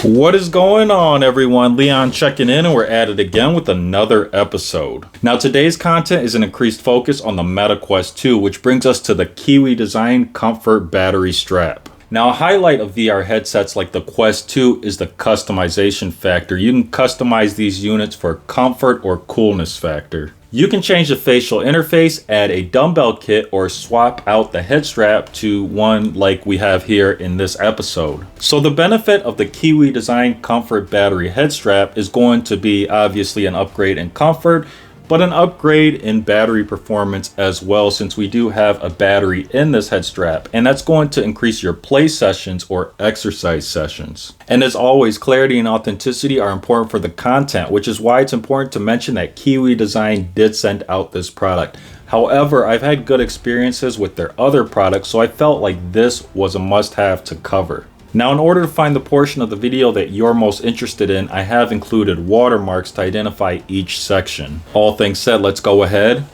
What is going on, everyone? Leon checking in, and we're at it again with another episode. Now, today's content is an increased focus on the Meta Quest 2, which brings us to the Kiwi Design Comfort Battery Strap. Now, a highlight of VR headsets like the Quest 2 is the customization factor. You can customize these units for comfort or coolness factor. You can change the facial interface, add a dumbbell kit, or swap out the head strap to one like we have here in this episode. So the benefit of the Kiwi Design Comfort Battery Head Strap is going to be obviously an upgrade in comfort, but an upgrade in battery performance as well, since we do have a battery in this head strap, and that's going to increase your play sessions or exercise sessions. And as always, clarity and authenticity are important for the content, which is why it's important to mention that Kiwi Design did send out this product. However, I've had good experiences with their other products, so I felt like this was a must-have to cover. Now, in order to find the portion of the video that you're most interested in, I have included watermarks to identify each section. All things said, let's go ahead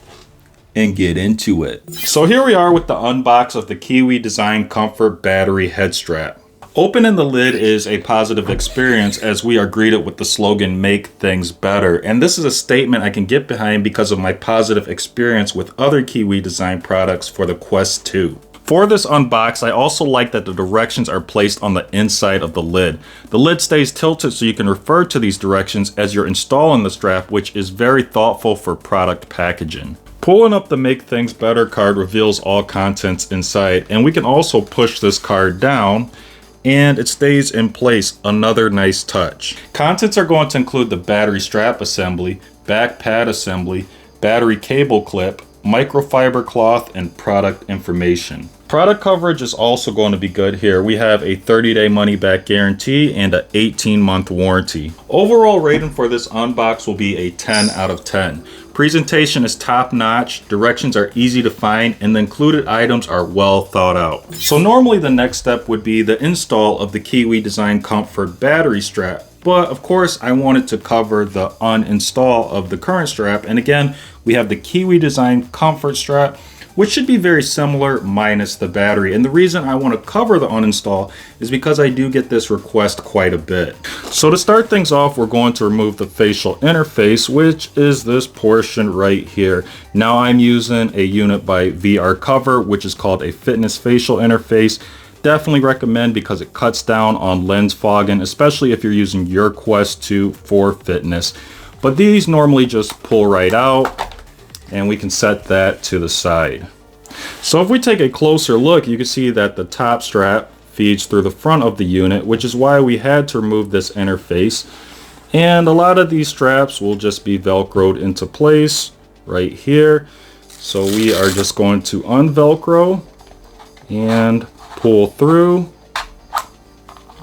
and get into it. So here we are with the unbox of the Kiwi Design Comfort Battery Head Strap. Opening the lid is a positive experience, as we are greeted with the slogan, "Make things better." And this is a statement I can get behind because of my positive experience with other Kiwi Design products for the Quest 2. For this unbox, I also like that the directions are placed on the inside of the lid. The lid stays tilted so you can refer to these directions as you're installing the strap, which is very thoughtful for product packaging. Pulling up the Make Things Better card reveals all contents inside, and we can also push this card down and it stays in place. Another nice touch. Contents are going to include the battery strap assembly, back pad assembly, battery cable clip, microfiber cloth, and product information. Product coverage is also going to be good here. We have a 30-day money-back guarantee and an 18-month warranty. Overall rating for this unbox will be a 10 out of 10. Presentation is top-notch, directions are easy to find, and the included items are well thought out. So normally the next step would be the install of the Kiwi Design Comfort Battery Strap. But of course, I wanted to cover the uninstall of the current strap. And again, we have the Kiwi Design Comfort Strap, which should be very similar minus the battery. And the reason I want to cover the uninstall is because I do get this request quite a bit. So to start things off, we're going to remove the facial interface, which is this portion right here. Now I'm using a unit by VR Cover, which is called a fitness facial interface. Definitely recommend because it cuts down on lens fogging, especially if you're using your Quest 2 for fitness. But these normally just pull right out, and we can set that to the side. So if we take a closer look, you can see that the top strap feeds through the front of the unit, which is why we had to remove this interface. And a lot of these straps will just be Velcroed into place right here. So we are just going to unvelcro and pull through,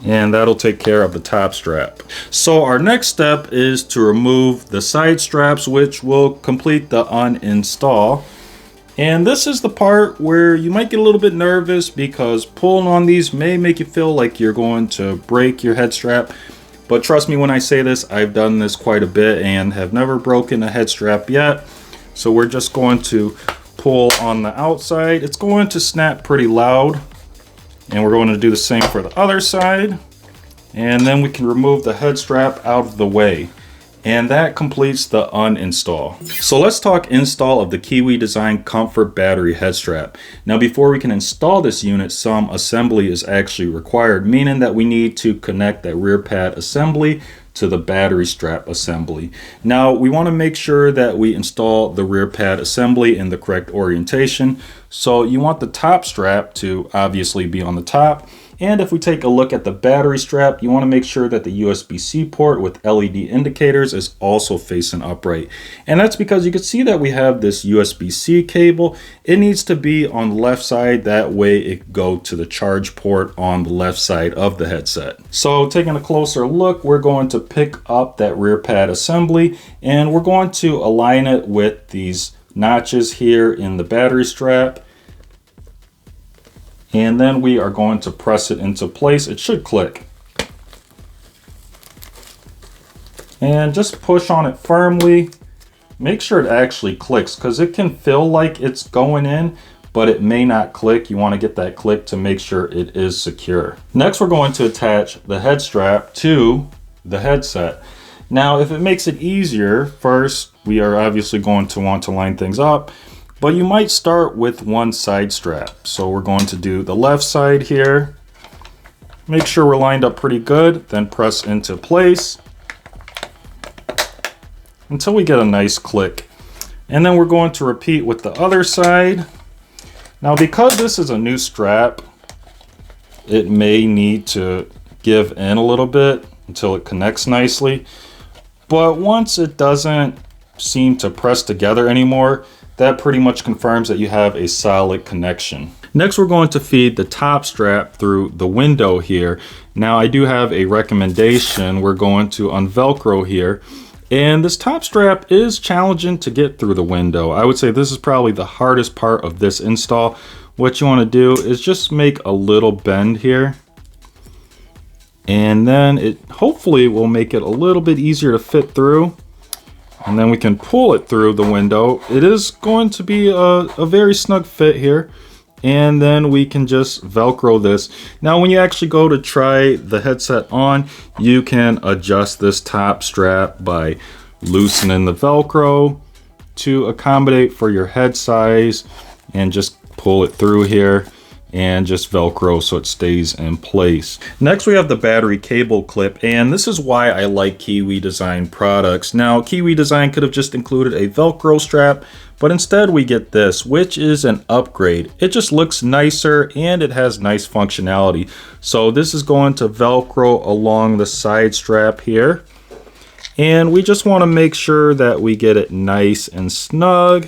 and that'll take care of the top strap. So our next step is to remove the side straps, which will complete the uninstall. And this is the part where you might get a little bit nervous because pulling on these may make you feel like you're going to break your head strap. But trust me when I say this, I've done this quite a bit and have never broken a head strap yet. So we're just going to pull on the outside. It's going to snap pretty loud. And we're going to do the same for the other side. And then we can remove the head strap out of the way. And that completes the uninstall. So let's talk install of the Kiwi Design Comfort Battery Head Strap. Now before we can install this unit, some assembly is actually required, meaning that we need to connect that rear pad assembly to the battery strap assembly. Now we want to make sure that we install the rear pad assembly in the correct orientation. So you want the top strap to obviously be on the top. And if we take a look at the battery strap, you want to make sure that the USB-C port with LED indicators is also facing upright. And that's because you can see that we have this USB-C cable. It needs to be on the left side, that way it can go to the charge port on the left side of the headset. So taking a closer look, we're going to pick up that rear pad assembly and we're going to align it with these notches here in the battery strap. And then we are going to press it into place. It should click. And just push on it firmly. Make sure it actually clicks because it can feel like it's going in, but it may not click. You want to get that click to make sure it is secure. Next, we're going to attach the head strap to the headset. Now, if it makes it easier, first, we are obviously going to want to line things up, but you might start with one side strap. So we're going to do the left side here. Make sure we're lined up pretty good, then press into place until we get a nice click. And then we're going to repeat with the other side. Now, because this is a new strap, it may need to give in a little bit until it connects nicely. But once it doesn't seem to press together anymore, that pretty much confirms that you have a solid connection. Next, we're going to feed the top strap through the window here. Now, I do have a recommendation. We're going to unvelcro here. And this top strap is challenging to get through the window. I would say this is probably the hardest part of this install. What you want to do is just make a little bend here. And then it hopefully will make it a little bit easier to fit through. And then we can pull it through the window. It is going to be a very snug fit here. And then we can just Velcro this. Now, when you actually go to try the headset on, you can adjust this top strap by loosening the Velcro to accommodate for your head size, and just pull it through here and just Velcro so it stays in place. Next, we have the battery cable clip, and this is why I like Kiwi Design products. Now, Kiwi Design could have just included a Velcro strap, but instead we get this, which is an upgrade. It just looks nicer and it has nice functionality. So this is going to Velcro along the side strap here. And we just want to make sure that we get it nice and snug,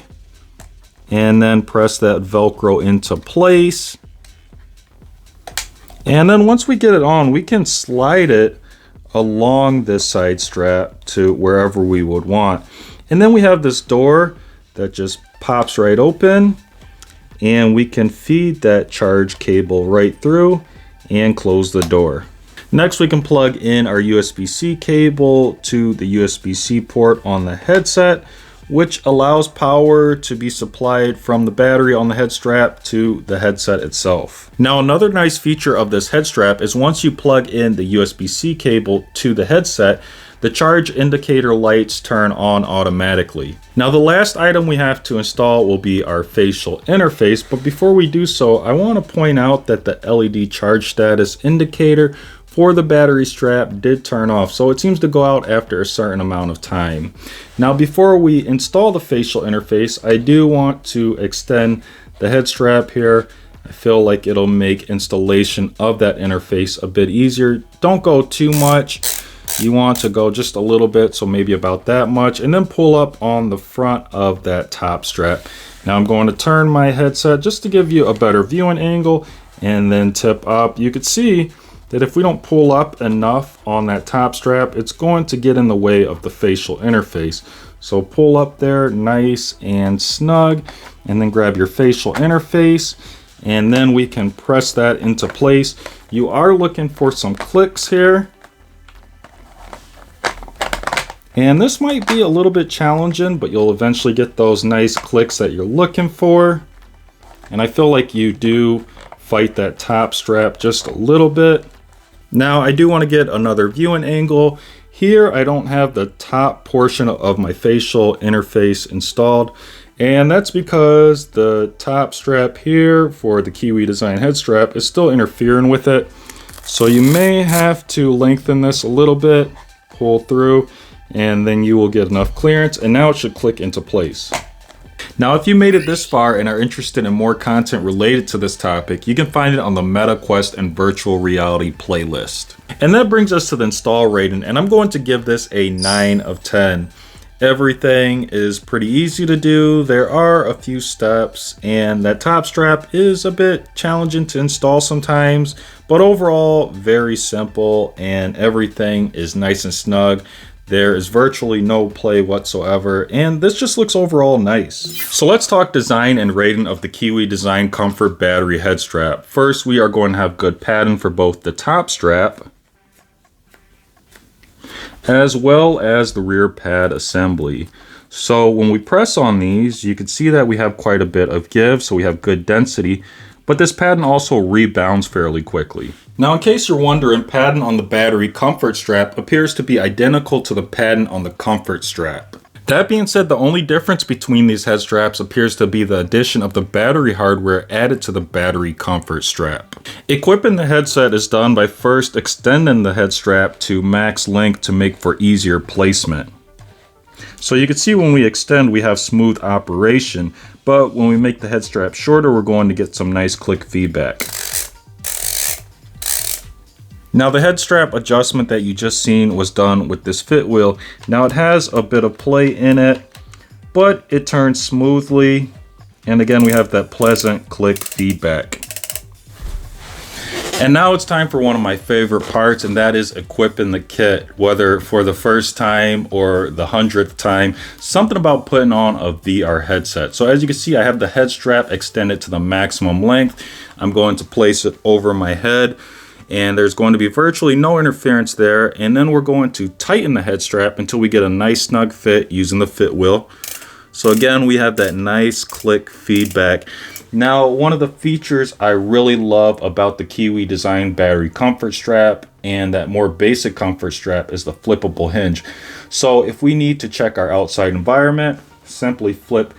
and then press that Velcro into place. And then once we get it on, we can slide it along this side strap to wherever we would want. And then we have this door that just pops right open, and we can feed that charge cable right through and close the door. Next, we can plug in our USB-C cable to the USB-C port on the headset, which allows power to be supplied from the battery on the head strap to the headset itself. Now, another nice feature of this head strap is once you plug in the USB-C cable to the headset, the charge indicator lights turn on automatically. Now, the last item we have to install will be our facial interface, but before we do so, I want to point out that the LED charge status indicator for the battery strap did turn off, so it seems to go out after a certain amount of time. Now, before we install the facial interface, I do want to extend the head strap here. I feel like it'll make installation of that interface a bit easier. Don't go too much. You want to go just a little bit, so maybe about that much, and then pull up on the front of that top strap. Now, I'm going to turn my headset just to give you a better viewing angle, and then tip up. You could see that if we don't pull up enough on that top strap, it's going to get in the way of the facial interface. So pull up there nice and snug, and then grab your facial interface, and then we can press that into place. You are looking for some clicks here, and this might be a little bit challenging, but you'll eventually get those nice clicks that you're looking for. And I feel like you do fight that top strap just a little bit. Now, I do want to get another viewing angle. Here, I don't have the top portion of my facial interface installed, and that's because the top strap here for the Kiwi Design head strap is still interfering with it. So you may have to lengthen this a little bit, pull through, and then you will get enough clearance, and now it should click into place. Now, if you made it this far and are interested in more content related to this topic, you can find it on the Meta Quest and Virtual Reality playlist. And that brings us to the install rating, and I'm going to give this a 9 of 10. Everything is pretty easy to do. There are a few steps, and that top strap is a bit challenging to install sometimes, but overall very simple, and everything is nice and snug. There is virtually no play whatsoever, and this just looks overall nice. So let's talk design and rating of the Kiwi Design Comfort Battery Head Strap. First, we are going to have good padding for both the top strap as well as the rear pad assembly. So when we press on these, you can see that we have quite a bit of give, so we have good density, but this padding also rebounds fairly quickly. Now, in case you're wondering, padding on the battery comfort strap appears to be identical to the padding on the comfort strap. That being said, the only difference between these head straps appears to be the addition of the battery hardware added to the battery comfort strap. Equipping the headset is done by first extending the head strap to max length to make for easier placement. So you can see when we extend, we have smooth operation, but when we make the head strap shorter, we're going to get some nice click feedback. Now the head strap adjustment that you just seen was done with this fit wheel. Now it has a bit of play in it, but it turns smoothly. And again, we have that pleasant click feedback. And now it's time for one of my favorite parts, and that is equipping the kit, whether for the first time or the 100th time. Something about putting on a VR headset. So as you can see, I have the head strap extended to the maximum length. I'm going to place it over my head, and there's going to be virtually no interference there. And then we're going to tighten the head strap until we get a nice snug fit using the fit wheel. So again, we have that nice click feedback. Now, one of the features I really love about the Kiwi Design battery comfort strap and that more basic comfort strap is the flippable hinge. So if we need to check our outside environment, simply flip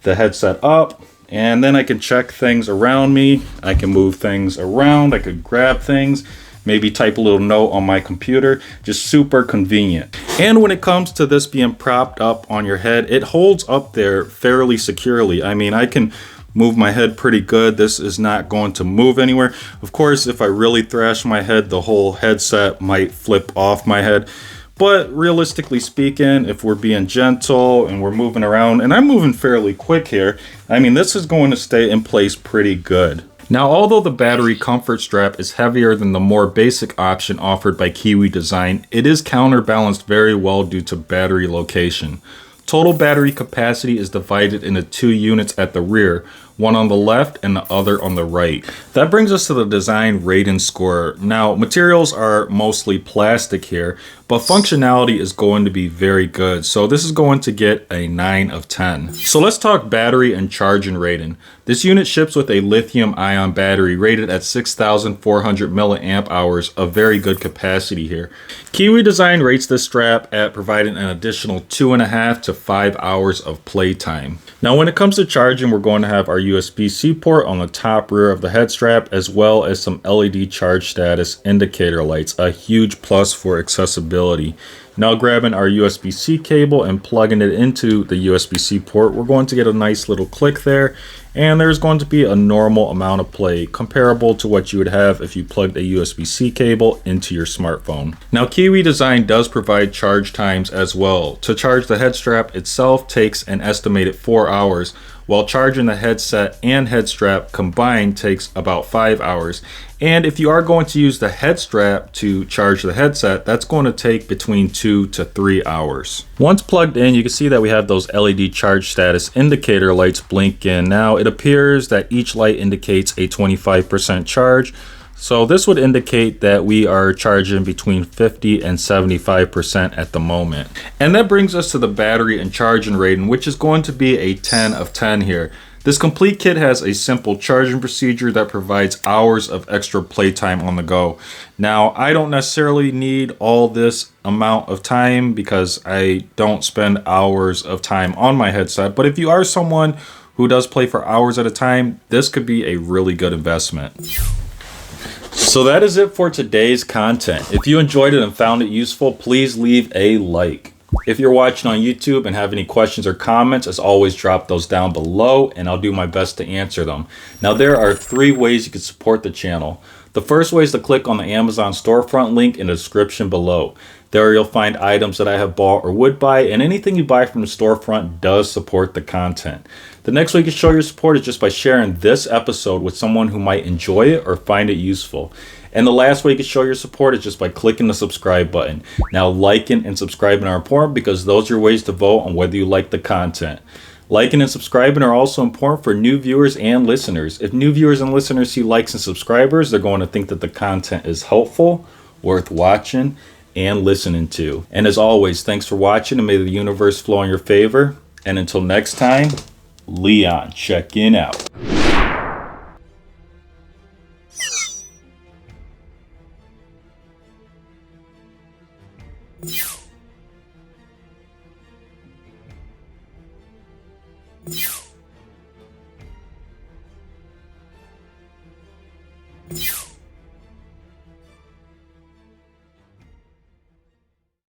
the headset up, and then I can check things around me. I can move things around. I could grab things, maybe type a little note on my computer. Just super convenient. And when it comes to this being propped up on your head, it holds up there fairly securely. I mean, I can move my head pretty good. This is not going to move anywhere. Of course, if I really thrash my head, the whole headset might flip off my head. But realistically speaking, if we're being gentle and we're moving around, and I'm moving fairly quick here, I mean, this is going to stay in place pretty good. Now, although the battery comfort strap is heavier than the more basic option offered by Kiwi Design, it is counterbalanced very well due to battery location. Total battery capacity is divided into 2 units at the rear, one on the left and the other on the right. That brings us to the design rating score. Now, materials are mostly plastic here, but functionality is going to be very good. So this is going to get a 9 of 10. So let's talk battery and charging rating. This unit ships with a lithium-ion battery rated at 6,400 milliamp hours, a very good capacity here. Kiwi Design rates this strap at providing an additional 2.5 to 5 hours of playtime. Now, when it comes to charging, we're going to have our USB-C port on the top rear of the head strap, as well as some LED charge status indicator lights, a huge plus for accessibility. Now, grabbing our USB-C cable and plugging it into the USB-C port, we're going to get a nice little click there, and there's going to be a normal amount of play comparable to what you would have if you plugged a USB-C cable into your smartphone. Now, Kiwi Design does provide charge times as well. To charge the head strap itself takes an estimated 4 hours, while charging the headset and head strap combined takes about 5 hours. And if you are going to use the head strap to charge the headset, that's going to take between 2 to 3 hours. Once plugged in, you can see that we have those LED charge status indicator lights blinking. Now, it appears that each light indicates a 25% charge. So this would indicate that we are charging between 50 and 75% at the moment. And that brings us to the battery and charging rating, which is going to be a 10 of 10 here. This complete kit has a simple charging procedure that provides hours of extra playtime on the go. Now, I don't necessarily need all this amount of time because I don't spend hours of time on my headset. But if you are someone who does play for hours at a time, this could be a really good investment. So that is it for today's content. If you enjoyed it and found it useful, please leave a like. If you're watching on YouTube and have any questions or comments, as always, drop those down below and I'll do my best to answer them. Now, there are 3 ways you can support the channel. The first way is to click on the Amazon storefront link in the description below. There you'll find items that I have bought or would buy, and anything you buy from the storefront does support the content. The next way you can show your support is just by sharing this episode with someone who might enjoy it or find it useful. And the last way you can show your support is just by clicking the subscribe button. Now, liking and subscribing are important because those are your ways to vote on whether you like the content. Liking and subscribing are also important for new viewers and listeners. If new viewers and listeners see likes and subscribers, they're going to think that the content is helpful, worth watching, and listening to. And as always, thanks for watching, and may the universe flow in your favor. And until next time, Leon checking out. You